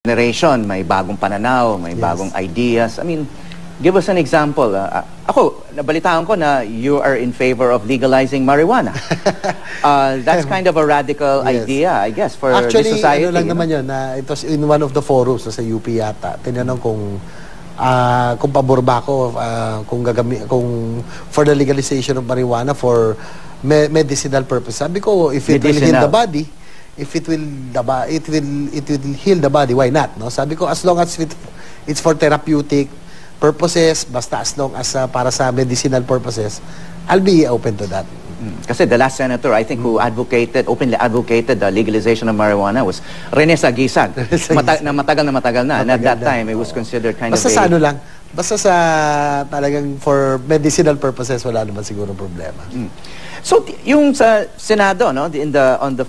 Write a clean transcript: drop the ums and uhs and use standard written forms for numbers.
generation, may bagong pananaw, may bagong ideas. I mean, give us an example. Ako, nabalitaan ko na you are in favor of legalizing marijuana. That's kind of a radical idea, I guess, for the society. Actually, ano lang naman yun, it was in one of the forums sa UP yata. Tinanong kung pabor ba ako kung for the legalization of marijuana for medicinal purpose. Sabi ko, if it will heal the body, if it will heal the body, why not? No? Sabi ko, as long as it's for therapeutic purposes, basta as long as para sa medicinal purposes, I'll be open to that. Kasi the last senator, I think, who openly advocated the legalization of marijuana was Rene Sagisag. matagal na. And at that time, it was considered kind of Basta sa ano lang, basta sa talagang for medicinal purposes, wala naman siguro problema. So, yung sa Senado, no, on the